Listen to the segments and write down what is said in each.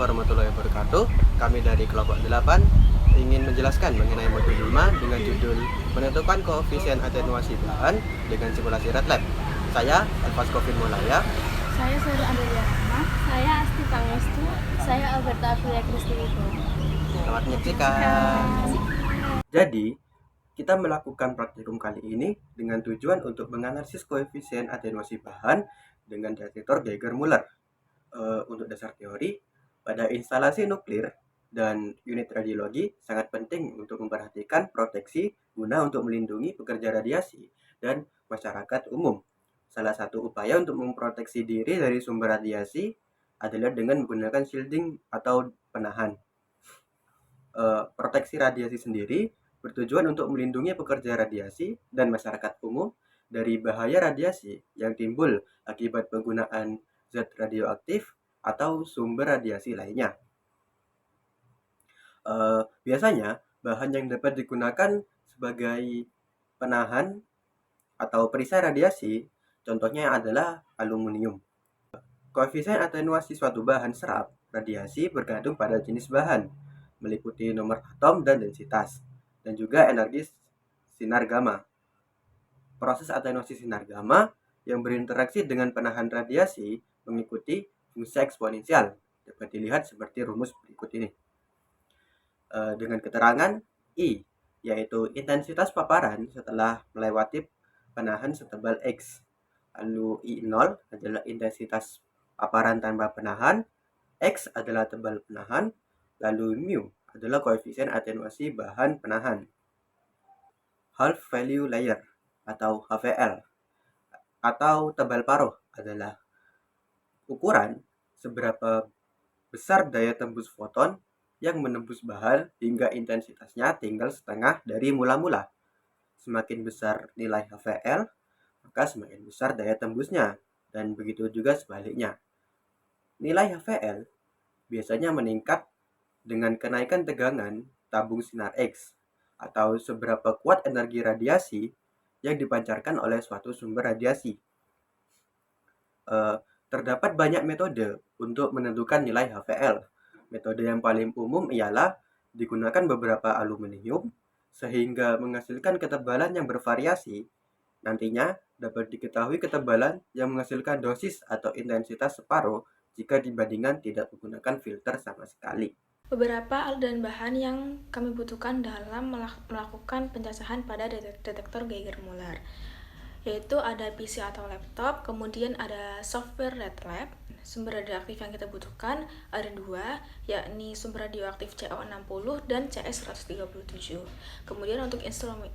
warahmatullahi wabarakatuh. Kami dari kelompok 8 ingin menjelaskan mengenai modul 5 dengan judul menentukan koefisien atenuasi bahan dengan simulasi red lab. Saya Elvas Kofin Mulaya. Saya Sari Andalia Rahma. Saya Asti Pangestu. Saya Alberta Aprilia Kristiwibo. Selamat menyaksikan. Jadi, kita melakukan praktikum kali ini dengan tujuan untuk menganalisis koefisien atenuasi bahan dengan detektor Geiger-Müller. Untuk dasar teori, pada instalasi nuklir dan unit radiologi sangat penting untuk memperhatikan proteksi guna untuk melindungi pekerja radiasi dan masyarakat umum. Salah satu upaya untuk memproteksi diri dari sumber radiasi adalah dengan menggunakan shielding atau penahan. Proteksi radiasi sendiri bertujuan untuk melindungi pekerja radiasi dan masyarakat umum dari bahaya radiasi yang timbul akibat penggunaan zat radioaktif atau sumber radiasi lainnya. Biasanya bahan yang dapat digunakan sebagai penahan atau perisai radiasi contohnya adalah aluminium. Koefisien atenuasi suatu bahan serap radiasi bergantung pada jenis bahan, meliputi nomor atom dan densitas, dan juga energi sinar gamma. Proses atenuasi sinar gamma yang berinteraksi dengan penahan radiasi mengikuti fungsi eksponensial. Dapat dilihat seperti rumus berikut ini. Dengan keterangan I, yaitu intensitas paparan setelah melewati penahan setebal X. Lalu I0 adalah intensitas paparan tanpa penahan, X adalah tebal penahan, lalu mu adalah koefisien atenuasi bahan penahan. Half value layer atau HVL atau tebal paruh adalah ukuran seberapa besar daya tembus foton yang menembus bahan hingga intensitasnya tinggal setengah dari mula-mula. Semakin besar nilai HVL, maka semakin besar daya tembusnya, dan begitu juga sebaliknya. Nilai HVL biasanya meningkat dengan kenaikan tegangan tabung sinar X, atau seberapa kuat energi radiasi yang dipancarkan oleh suatu sumber radiasi. Terdapat banyak metode untuk menentukan nilai HVL. Metode yang paling umum ialah digunakan beberapa aluminium sehingga menghasilkan ketebalan yang bervariasi. Nantinya dapat diketahui ketebalan yang menghasilkan dosis atau intensitas separuh jika dibandingkan tidak menggunakan filter sama sekali. Beberapa alat dan bahan yang kami butuhkan dalam melakukan pencacahan pada detektor Geiger-Müller, yaitu ada PC atau laptop, kemudian ada software red lab. Sumber radioaktif yang kita butuhkan ada dua, yakni sumber radioaktif CO60 dan CS137. Kemudian untuk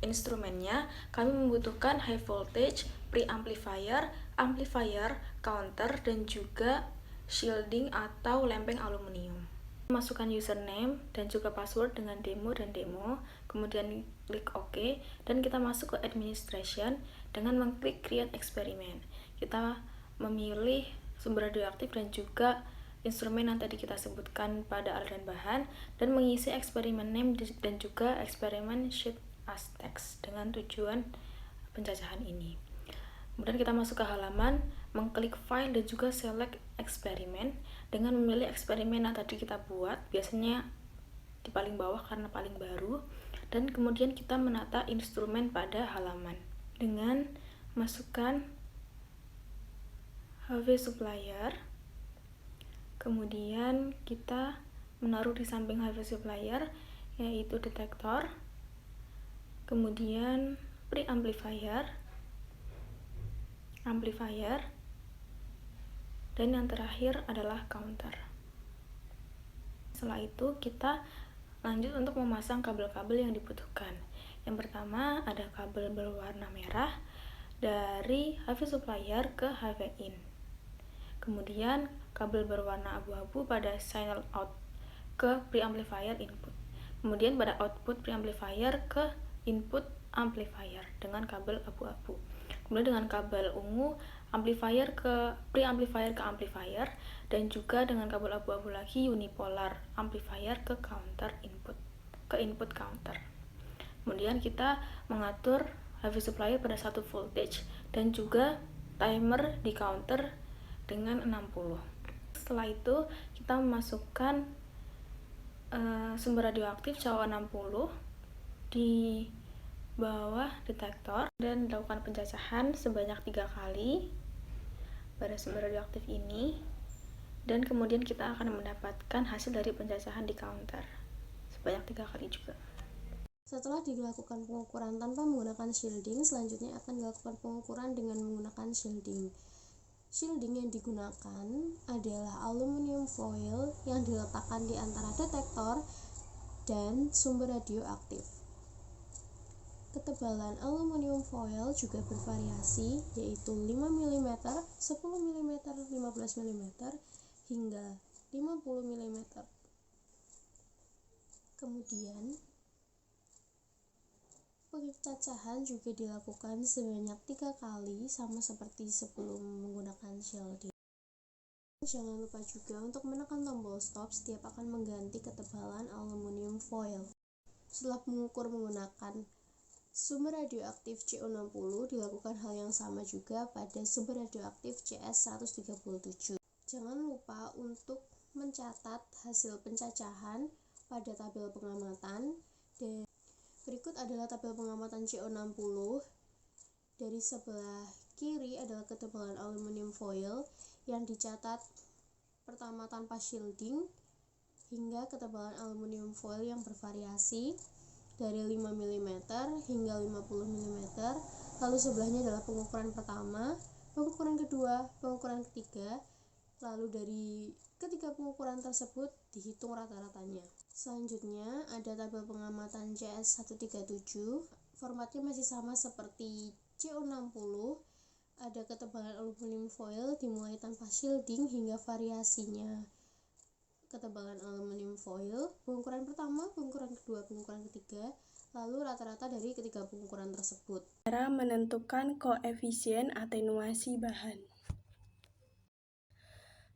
instrumennya, kami membutuhkan high voltage, preamplifier, amplifier, counter, dan juga shielding atau lempeng aluminium. Masukkan username dan juga password dengan demo, kemudian klik OK, dan kita masuk ke administration dengan mengklik create experiment. Kita memilih sumber radioaktif dan juga instrumen yang tadi kita sebutkan pada alat dan bahan, dan mengisi eksperimen name dan juga eksperimen sheet as text dengan tujuan pencacahan ini. Kemudian kita masuk ke halaman, mengklik file dan juga select eksperimen dengan memilih eksperimen yang tadi kita buat, biasanya di paling bawah karena paling baru, dan kemudian kita menata instrumen pada halaman dengan masukkan HV supplier, kemudian kita menaruh di samping HV supplier yaitu detektor, kemudian preamplifier, amplifier, dan yang terakhir adalah counter. Setelah itu kita lanjut untuk memasang kabel-kabel yang dibutuhkan. Yang pertama ada kabel berwarna merah dari HV supplier ke HV in. Kemudian kabel berwarna abu-abu pada signal out ke preamplifier input. Kemudian pada output preamplifier ke input amplifier dengan kabel abu-abu. Kemudian dengan kabel ungu amplifier ke preamplifier ke amplifier, dan juga dengan kabel abu-abu lagi unipolar amplifier ke counter input, ke input counter. Kemudian kita mengatur HV supplier pada 1 voltage dan juga timer di counter dengan 60. Setelah itu kita memasukkan sumber radioaktif CO60 di bawah detektor dan dilakukan pencacahan sebanyak 3 kali pada sumber radioaktif ini, dan kemudian kita akan mendapatkan hasil dari pencacahan di counter sebanyak 3 kali juga. Setelah dilakukan pengukuran tanpa menggunakan shielding, selanjutnya akan dilakukan pengukuran dengan menggunakan shielding. Shielding yang digunakan adalah aluminium foil yang diletakkan di antara detektor dan sumber radioaktif. Ketebalan aluminium foil juga bervariasi, yaitu 5 mm, 10 mm, 15 mm, hingga 50 mm. Kemudian, pencacahan juga dilakukan sebanyak 3 kali, sama seperti sebelum menggunakan shielding. Jangan lupa juga untuk menekan tombol stop setiap akan mengganti ketebalan aluminium foil. Setelah mengukur menggunakan sumber radioaktif CO60, dilakukan hal yang sama juga pada sumber radioaktif CS137. Jangan lupa untuk mencatat hasil pencacahan pada tabel pengamatan. Dan berikut adalah tabel pengamatan CO60. Dari sebelah kiri adalah ketebalan aluminium foil yang dicatat pertama tanpa shielding, hingga ketebalan aluminium foil yang bervariasi dari 5 mm hingga 50 mm. Lalu sebelahnya adalah pengukuran pertama, pengukuran kedua, pengukuran ketiga. Lalu dari ketiga pengukuran tersebut dihitung rata-ratanya. Selanjutnya ada tabel pengamatan CS137. Formatnya masih sama seperti CO60. Ada ketebalan aluminium foil dimulai tanpa shielding hingga variasinya ketebalan aluminium foil, pengukuran pertama, pengukuran kedua, pengukuran ketiga, lalu rata-rata dari ketiga pengukuran tersebut. Cara menentukan koefisien atenuasi bahan.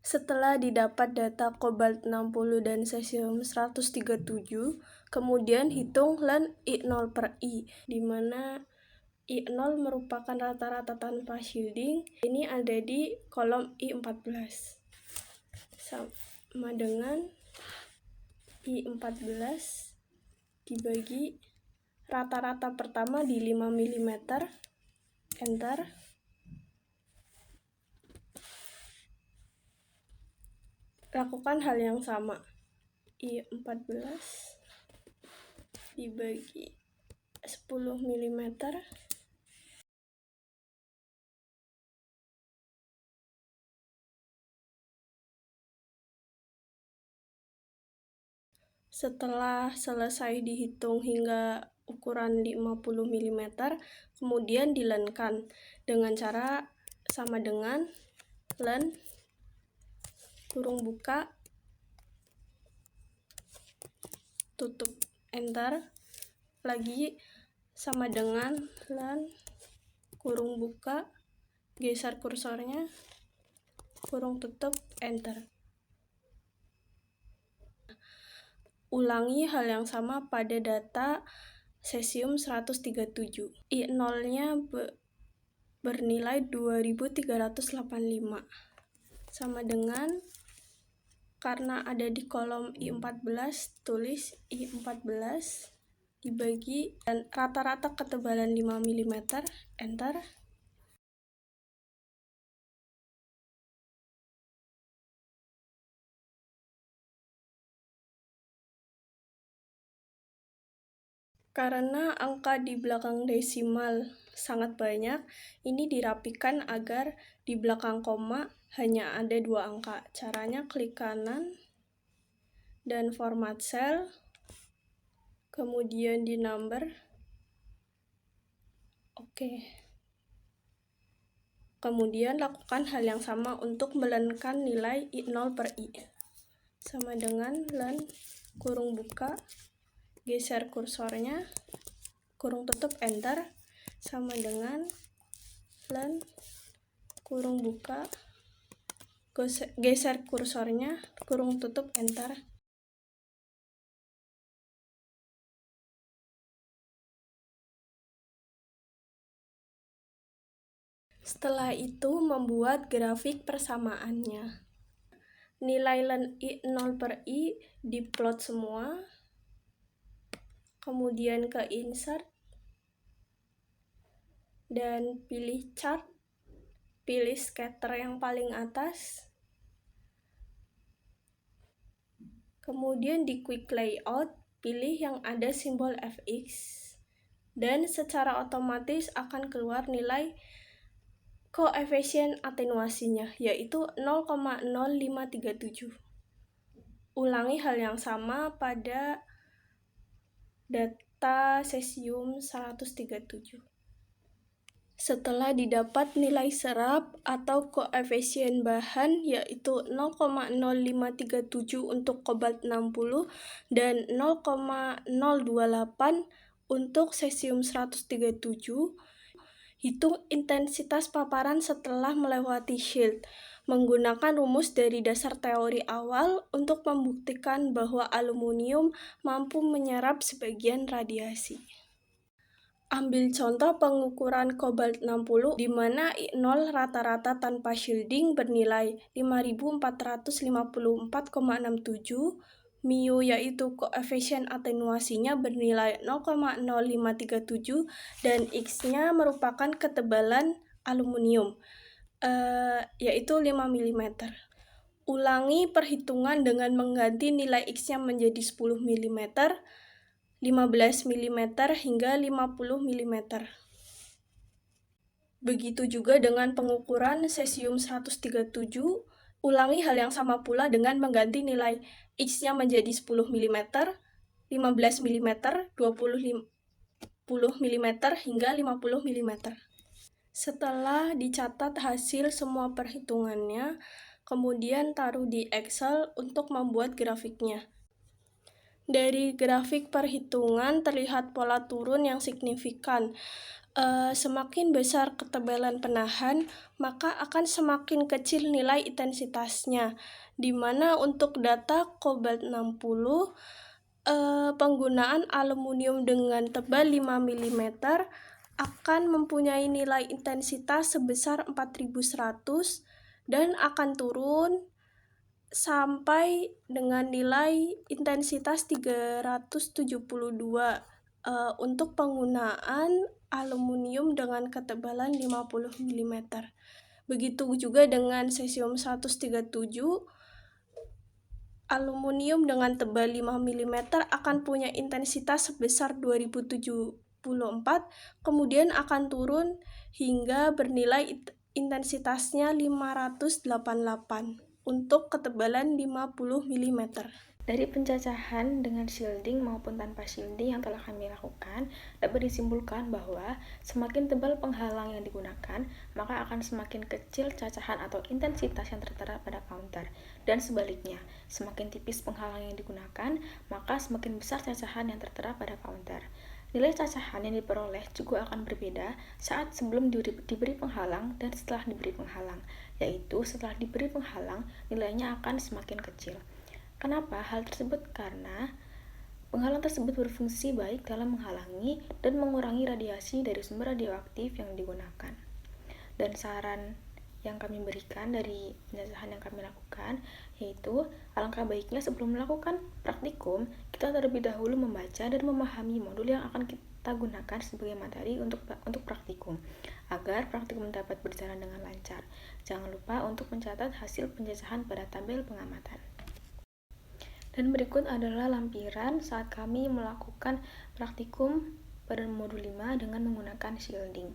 Setelah didapat data kobalt 60 dan cesium 137, kemudian hitung ln I0 per I, di mana I0 merupakan rata-rata tanpa shielding. Ini ada di kolom I14. Sama dengan I14 dibagi rata-rata pertama di 5 mm, enter. Lakukan hal yang sama, I14 dibagi 10 mm, setelah selesai dihitung hingga ukuran 50 mm, kemudian dilenkan dengan cara sama dengan len kurung buka tutup enter, lagi sama dengan len kurung buka, geser kursornya, kurung tutup enter. Ulangi hal yang sama pada data cesium 137. I0-nya bernilai 2385. Sama dengan, karena ada di kolom I14, tulis I14 dibagi dan rata-rata ketebalan 5 mm, enter. Karena angka di belakang desimal sangat banyak, ini dirapikan agar di belakang koma hanya ada 2 angka. Caranya klik kanan dan format cell, kemudian di number. Oke. Kemudian lakukan hal yang sama untuk melenkan nilai I0 per I. Sama dengan len kurung buka, geser kursornya, kurung tutup enter, sama dengan len kurung buka, geser kursornya, kurung tutup enter. Setelah itu membuat grafik persamaannya. nilai ln I0 per I diplot semua, kemudian ke insert, dan pilih chart, pilih scatter yang paling atas, kemudian di quick layout, pilih yang ada simbol fx, dan secara otomatis akan keluar nilai koefisien atenuasinya, yaitu 0,0537. Ulangi hal yang sama pada data cesium 137. Setelah didapat nilai serap atau koefisien bahan yaitu 0,0537 untuk kobalt 60 dan 0,028 untuk cesium 137, hitung intensitas paparan setelah melewati shield. Menggunakan rumus dari dasar teori awal untuk membuktikan bahwa aluminium mampu menyerap sebagian radiasi. Ambil contoh pengukuran kobalt 60 di mana I0 rata-rata tanpa shielding bernilai 5454,67, mu yaitu koefisien atenuasinya bernilai 0,0537 dan X-nya merupakan ketebalan aluminium yaitu 5 mm. Ulangi perhitungan dengan mengganti nilai X-nya menjadi 10 mm, 15 mm hingga 50 mm. Begitu juga dengan pengukuran cesium 137, ulangi hal yang sama pula dengan mengganti nilai X-nya menjadi 10 mm, 15 mm, 20 mm hingga 50 mm. Setelah dicatat hasil semua perhitungannya, kemudian taruh di Excel untuk membuat grafiknya. Dari grafik perhitungan terlihat pola turun yang signifikan. Semakin besar ketebalan penahan, maka akan semakin kecil nilai intensitasnya. Di mana untuk data kobalt 60, penggunaan aluminium dengan tebal 5 mm akan mempunyai nilai intensitas sebesar 4100 dan akan turun sampai dengan nilai intensitas 372 untuk penggunaan aluminium dengan ketebalan 50 mm. Begitu juga dengan cesium 137, aluminium dengan tebal 5 mm akan punya intensitas sebesar 2074, kemudian akan turun hingga bernilai intensitasnya 588 untuk ketebalan 50 mm. Dari pencacahan dengan shielding maupun tanpa shielding yang telah kami lakukan, dapat disimpulkan bahwa semakin tebal penghalang yang digunakan, maka akan semakin kecil cacahan atau intensitas yang tertera pada counter. Dan sebaliknya, semakin tipis penghalang yang digunakan, maka semakin besar cacahan yang tertera pada counter. Nilai cacahan yang diperoleh juga akan berbeda saat sebelum diberi penghalang dan setelah diberi penghalang, yaitu setelah diberi penghalang nilainya akan semakin kecil. Kenapa hal tersebut? Karena penghalang tersebut berfungsi baik dalam menghalangi dan mengurangi radiasi dari sumber radioaktif yang digunakan. Dan saran yang kami berikan dari penjelasan yang kami lakukan yaitu alangkah baiknya sebelum melakukan praktikum kita terlebih dahulu membaca dan memahami modul yang akan kita gunakan sebagai materi untuk praktikum agar praktikum dapat berjalan dengan lancar. Jangan lupa untuk mencatat hasil penjajahan pada tabel pengamatan. Dan berikut adalah lampiran saat kami melakukan praktikum pada modul 5 dengan menggunakan shielding.